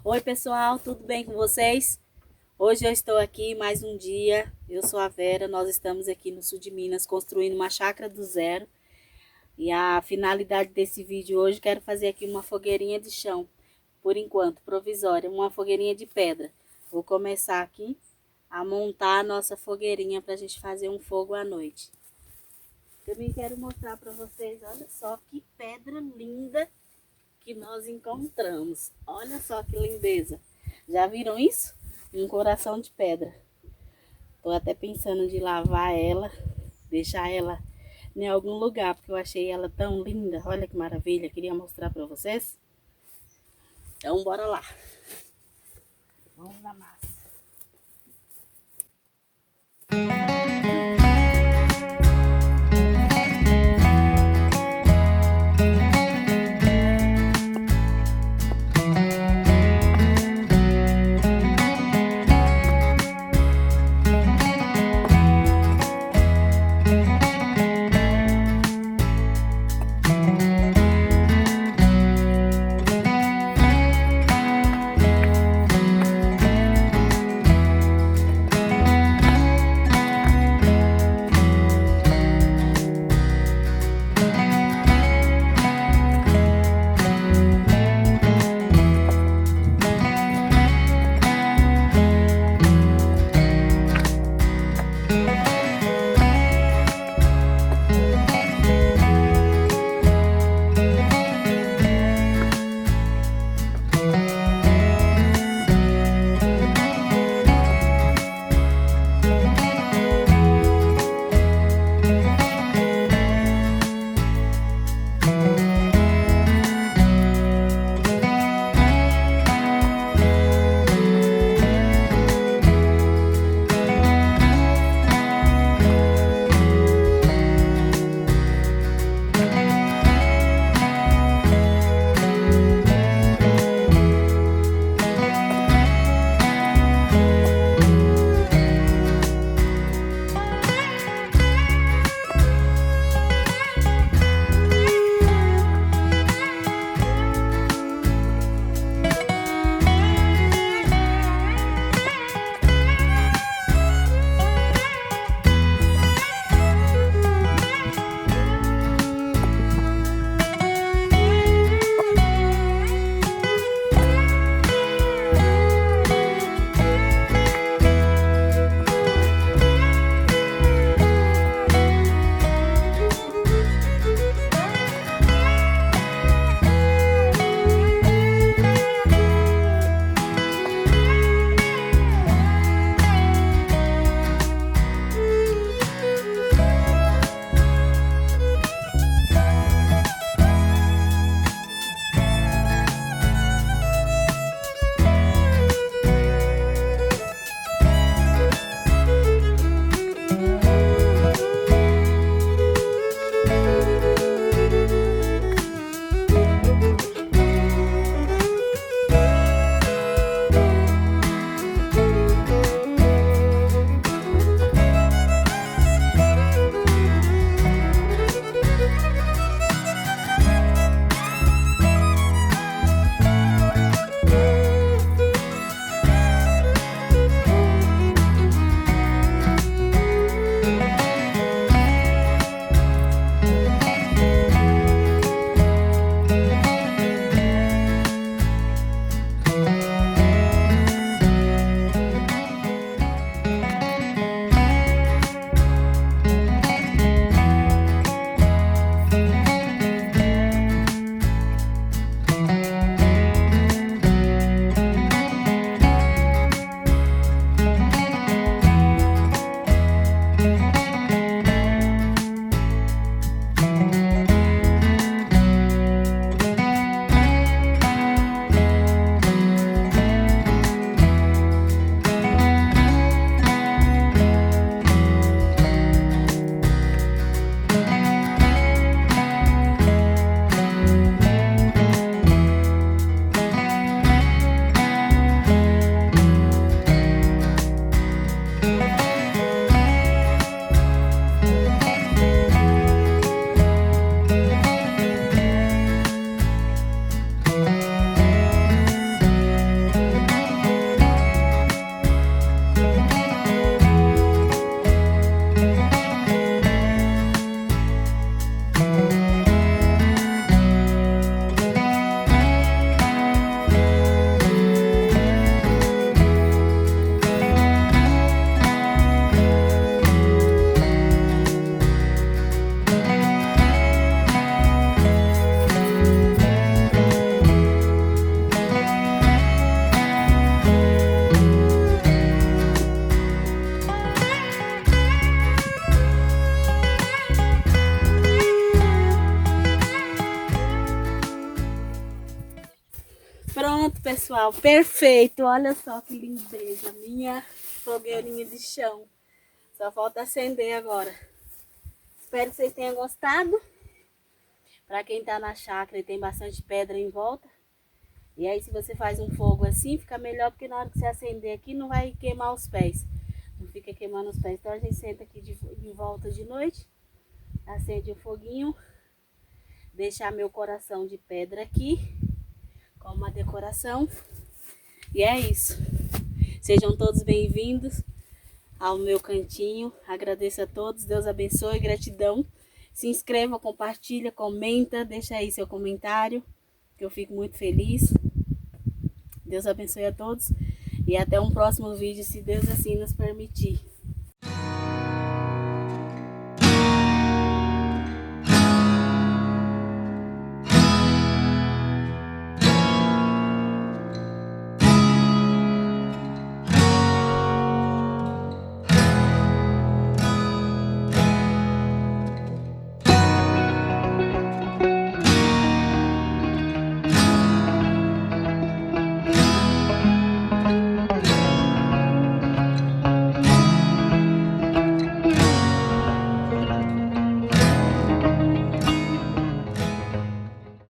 Oi pessoal, tudo bem com vocês? Hoje eu estou aqui mais um dia, eu sou a Vera, nós estamos aqui no sul de Minas construindo uma chácara do zero. E a finalidade desse vídeo hoje, quero fazer aqui uma fogueirinha de chão, por enquanto, provisória, uma fogueirinha de pedra. Vou começar aqui a montar a nossa fogueirinha para a gente fazer um fogo à noite. Também quero mostrar para vocês, olha só que pedra linda que nós encontramos. Olha só que lindeza. Já viram isso? Um coração de pedra. Tô até pensando de lavar ela, deixar ela em algum lugar, porque eu achei ela tão linda. Olha que maravilha, queria mostrar para vocês. Então bora lá. Vamos na massa. pessoal, perfeito. Olha só que lindeza, minha fogueirinha de chão. Só falta acender agora. Espero que vocês tenham gostado. Para quem tá na chácara e tem bastante pedra em volta. E aí se você faz um fogo assim, fica melhor, porque na hora que você acender aqui não vai queimar os pés. Não fica queimando os pés. Então a gente senta aqui de volta de noite, acende o foguinho, deixar meu coração de pedra aqui, como uma decoração. E é isso. Sejam todos bem-vindos ao meu cantinho. Agradeço a todos, Deus abençoe, gratidão. Se inscreva, compartilha, comenta, deixa aí seu comentário, que eu fico muito feliz. Deus abençoe a todos e até um próximo vídeo, se Deus assim nos permitir.